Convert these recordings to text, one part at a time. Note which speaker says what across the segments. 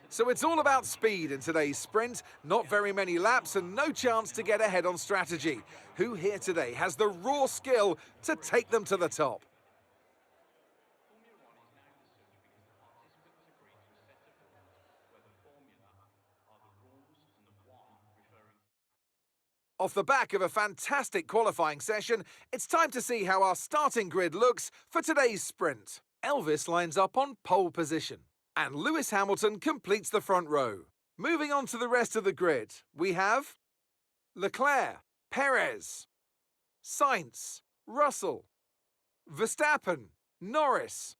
Speaker 1: So it's all about speed in today's sprint, not very many laps and no chance to get ahead on strategy. Who here today has the raw skill to take them to the top? Off the back of a fantastic qualifying session, it's time to see how our starting grid looks for today's sprint. Elvis lines up on pole position, and Lewis Hamilton completes the front row. Moving on to the rest of the grid, we have Leclerc, Perez, Sainz, Russell, Verstappen, Norris,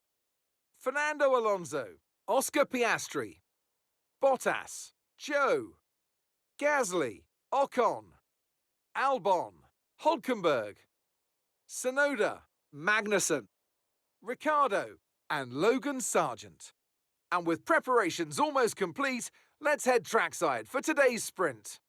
Speaker 1: Fernando Alonso, Oscar Piastri, Bottas, Joe, Gasly, Ocon, Albon, Hulkenberg, Sonoda, Magnussen, Ricciardo, and Logan Sargent. And with preparations almost complete, let's head trackside for today's sprint.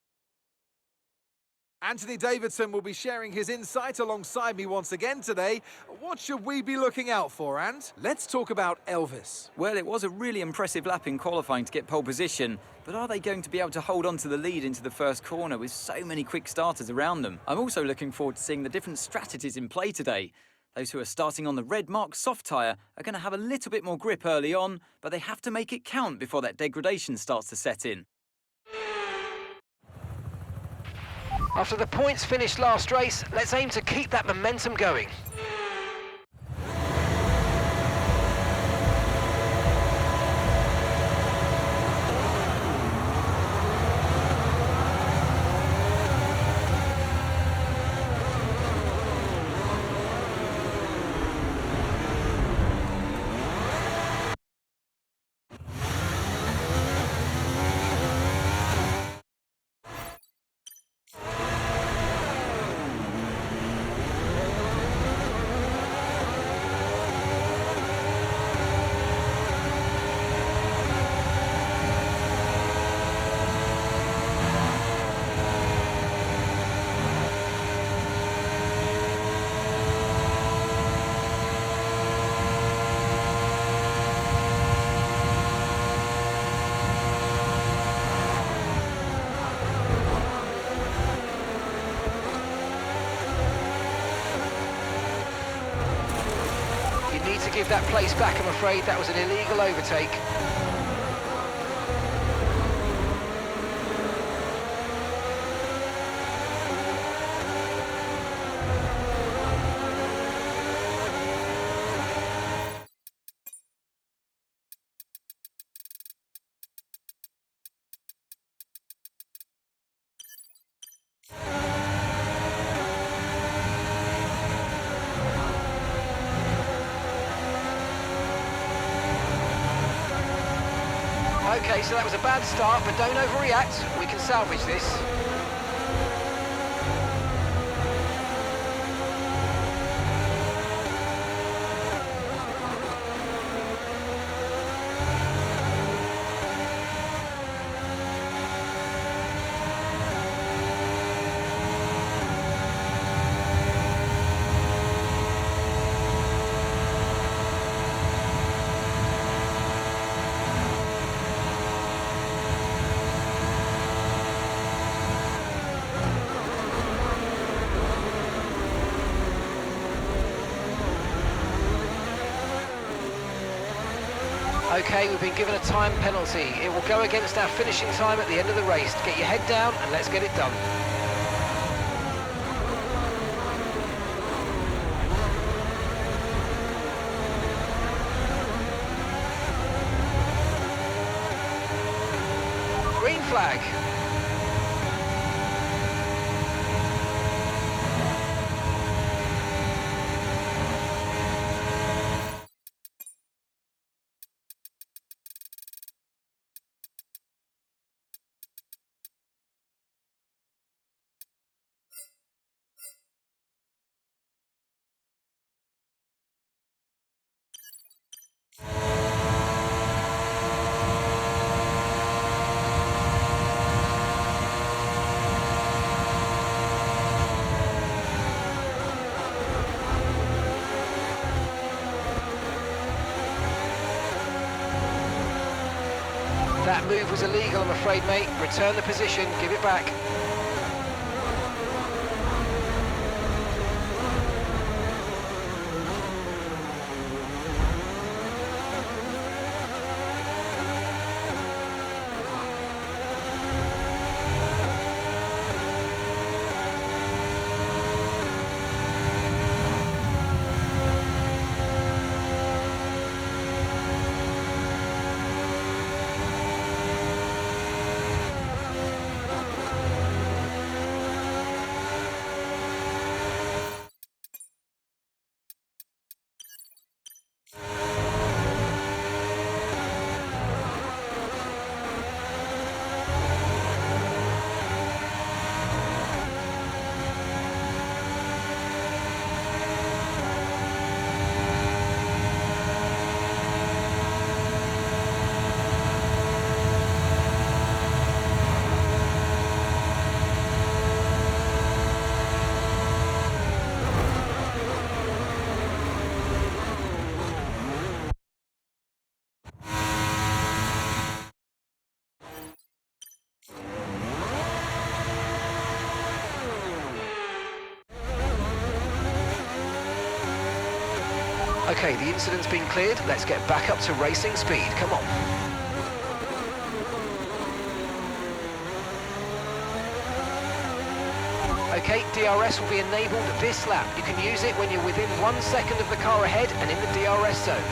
Speaker 1: Anthony Davidson will be sharing his insight alongside me once again today. What should we be looking out for, and let's talk about Elvis.
Speaker 2: Well, it was a really impressive lap in qualifying to get pole position, but are they going to be able to hold on to the lead into the first corner with so many quick starters around them? I'm also looking forward to seeing the different strategies in play today. Those who are starting on the red mark soft tyre are going to have a little bit more grip early on, but they have to make it count before that degradation starts to set in.
Speaker 3: After the points finished last race, let's aim to keep that momentum going. Need to give that place back, I'm afraid. That was an illegal overtake. Okay, so that was a bad start, but don't overreact. We can salvage this. Okay, we've been given a time penalty. It will go against our finishing time at the end of the race. Get your head down and let's get it done. Green flag. That move was illegal, I'm afraid, mate. Return the position, give it back. Okay, the incident's been cleared. Let's get back up to racing speed. Come on. Okay, DRS will be enabled this lap. You can use it when you're within 1 second of the car ahead and in the DRS zone.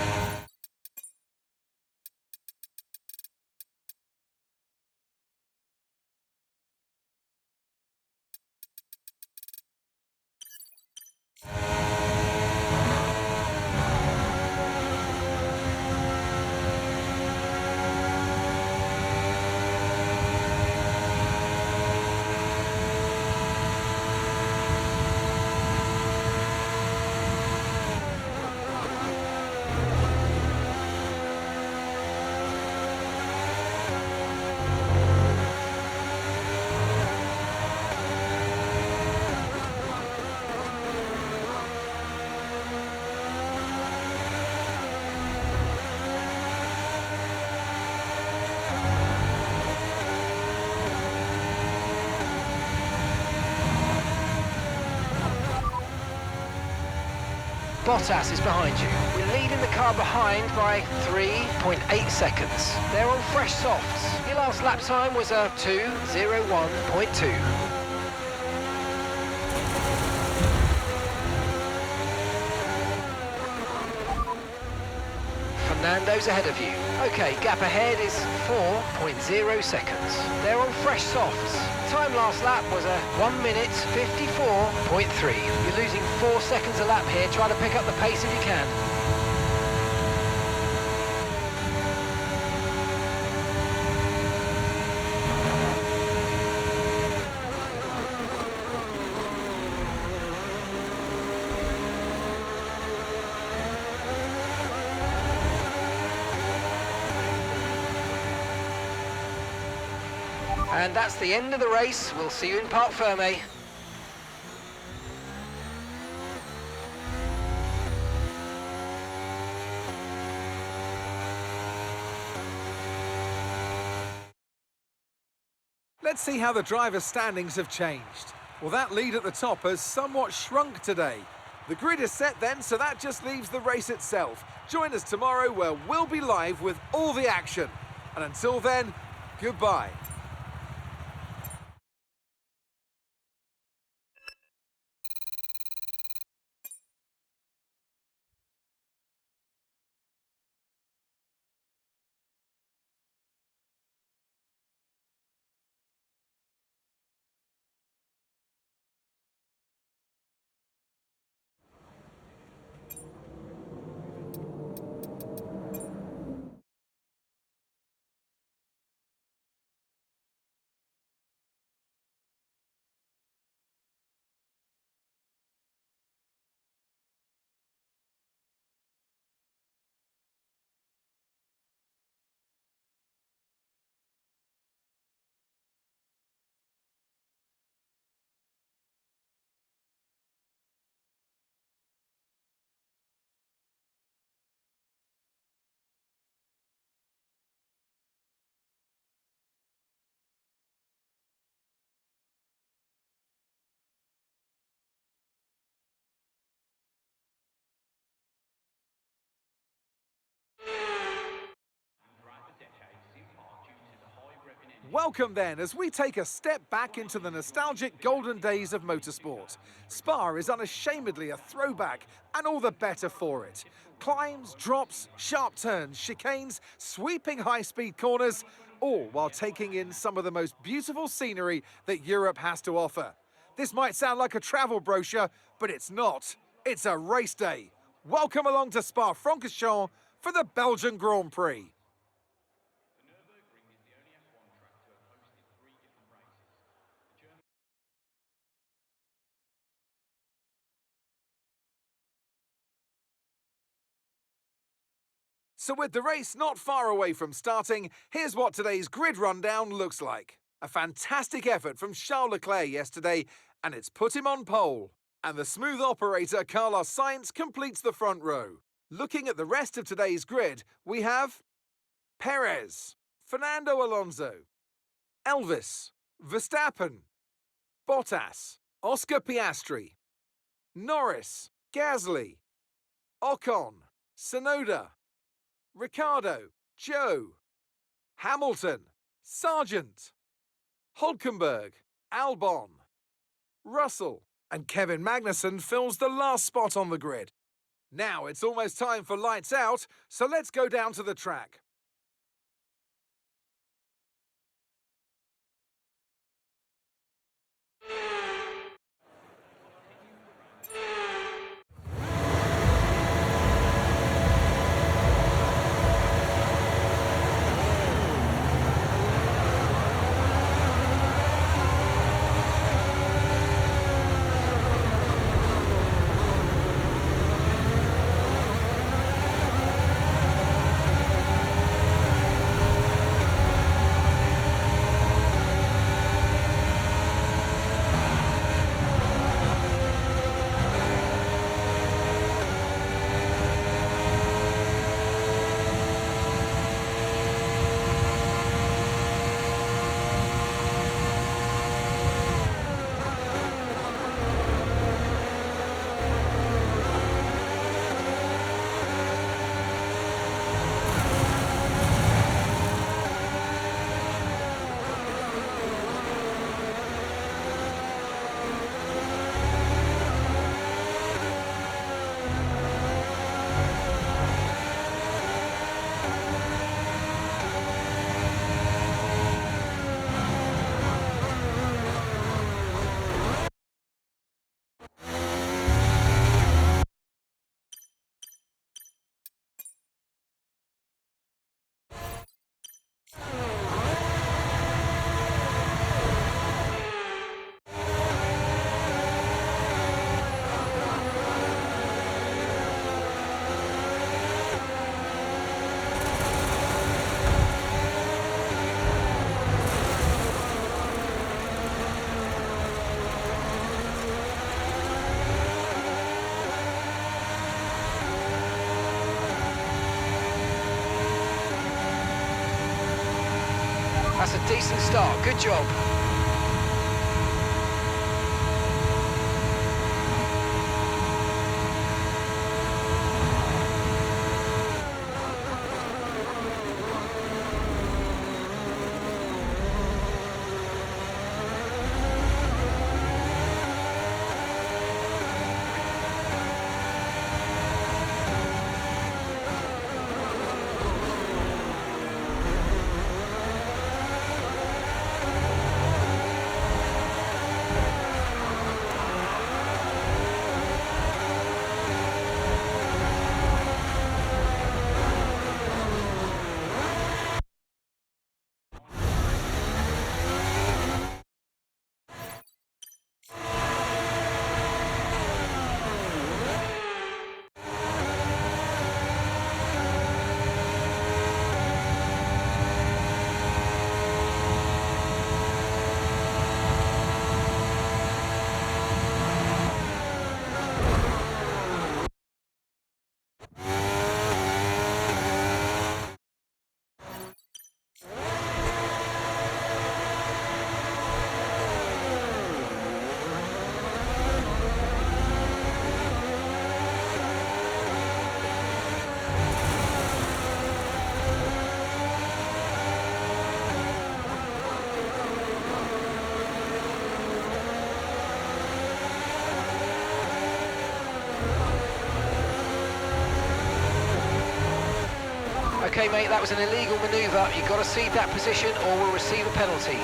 Speaker 3: Bottas is behind you. We're leading the car behind by 3.8 seconds. They're on fresh softs. Your last lap time was a 2:01.2. Fernando's ahead of you. Okay, gap ahead is 4.0 seconds. They're on fresh softs. Time last lap was a 1 minute 54.3. You're losing 4 seconds a lap here. Try to pick up the pace if you can. And that's the end of the race. We'll see you in Parc Fermé.
Speaker 1: Let's see how the drivers' standings have changed. Well, that lead at the top has somewhat shrunk today. The grid is set then, so that just leaves the race itself. Join us tomorrow where we'll be live with all the action. And until then, goodbye. Welcome then as we take a step back into the nostalgic golden days of motorsport. Spa is unashamedly a throwback and all the better for it. Climbs, drops, sharp turns, chicanes, sweeping high-speed corners, all while taking in some of the most beautiful scenery that Europe has to offer. This might sound like a travel brochure, but it's not. It's a race day. Welcome along to Spa-Francorchamps for the Belgian Grand Prix. So with the race not far away from starting, here's what today's grid rundown looks like. A fantastic effort from Charles Leclerc yesterday, and it's put him on pole. And the smooth operator Carlos Sainz completes the front row. Looking at the rest of today's grid, we have Perez, Fernando Alonso, Elvis, Verstappen, Bottas, Oscar Piastri, Norris, Gasly, Ocon, Tsunoda, Ricciardo, Joe, Hamilton, Sargent, Hulkenberg, Albon, Russell, and Kevin Magnussen fills the last spot on the grid. Now it's almost time for lights out, so let's go down to the track.
Speaker 3: That's a decent start. Good job. Okay, mate, that was an illegal manoeuvre. You've got to cede that position or we'll receive a penalty.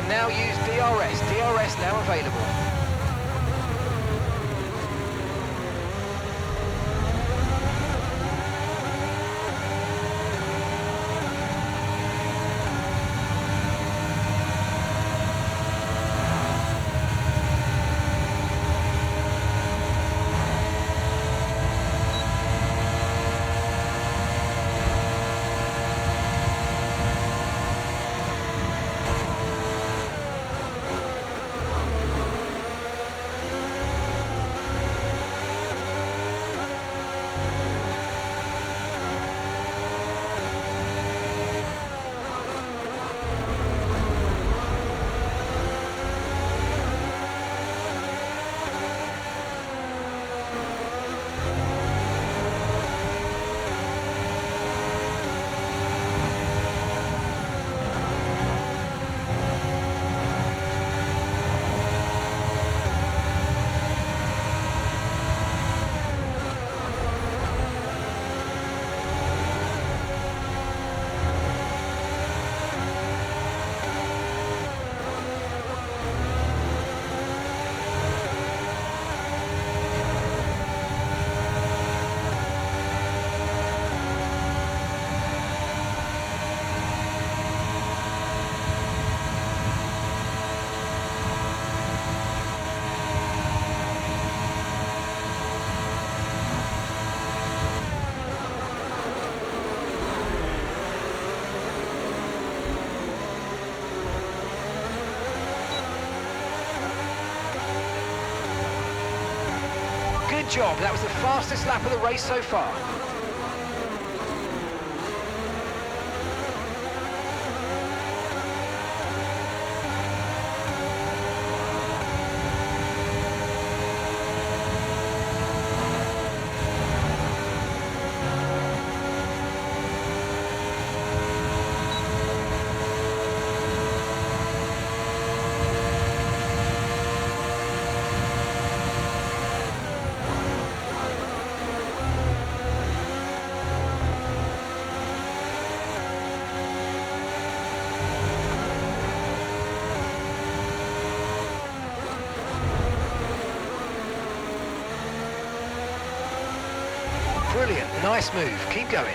Speaker 3: Now use DRS. DRS now available. Good job, that was the fastest lap of the race so far. Brilliant, nice move, keep going.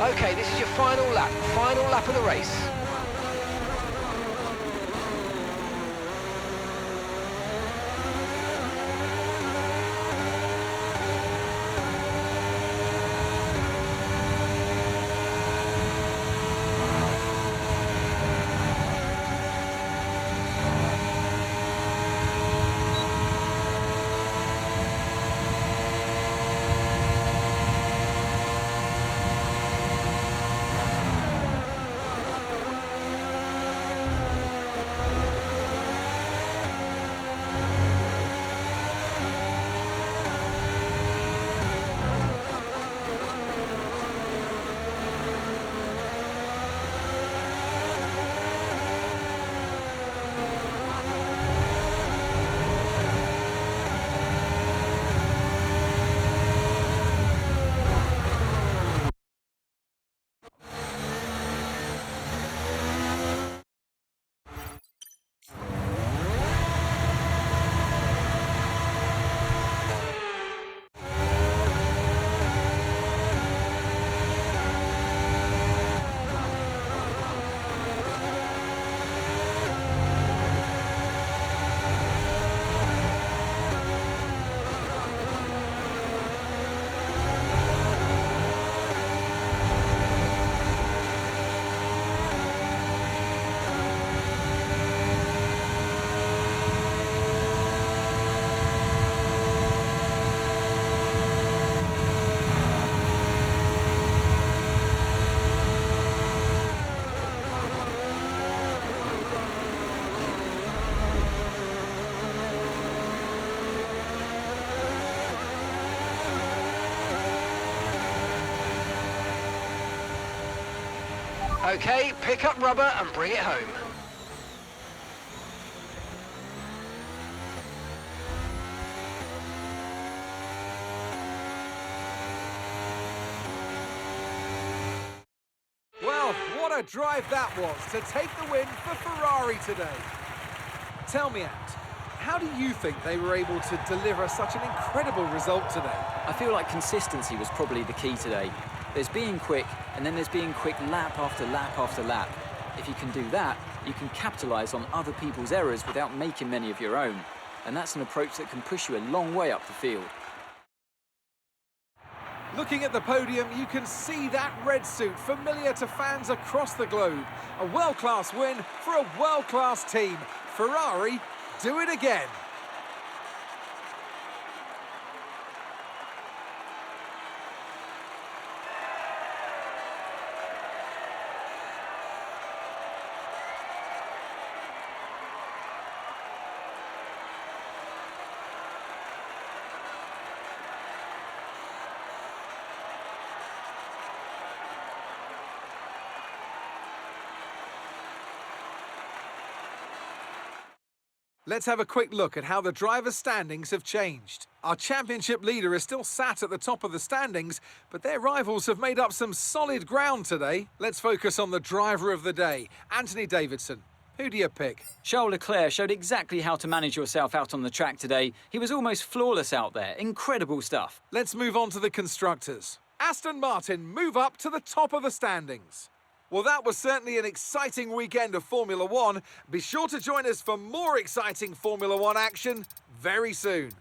Speaker 3: Okay, this is your final lap of the race. Okay, pick up rubber and bring it home.
Speaker 1: Well, what a drive that was to take the win for Ferrari today. Tell me, Ant, how do you think they were able to deliver such an incredible result today?
Speaker 2: I feel like consistency was probably the key today. There's being quick, and then there's being quick lap after lap after lap. If you can do that, you can capitalise on other people's errors without making many of your own. And that's an approach that can push you a long way up the field.
Speaker 1: Looking at the podium, you can see that red suit familiar to fans across the globe. A world-class win for a world-class team. Ferrari, do it again. Let's have a quick look at how the drivers' standings have changed. Our championship leader is still sat at the top of the standings, but their rivals have made up some solid ground today. Let's focus on the driver of the day, Anthony Davidson. Who do you pick?
Speaker 2: Charles Leclerc showed exactly how to manage yourself out on the track today. He was almost flawless out there. Incredible stuff.
Speaker 1: Let's move on to the constructors. Aston Martin move up to the top of the standings. Well, that was certainly an exciting weekend of Formula One. Be sure to join us for more exciting Formula One action very soon.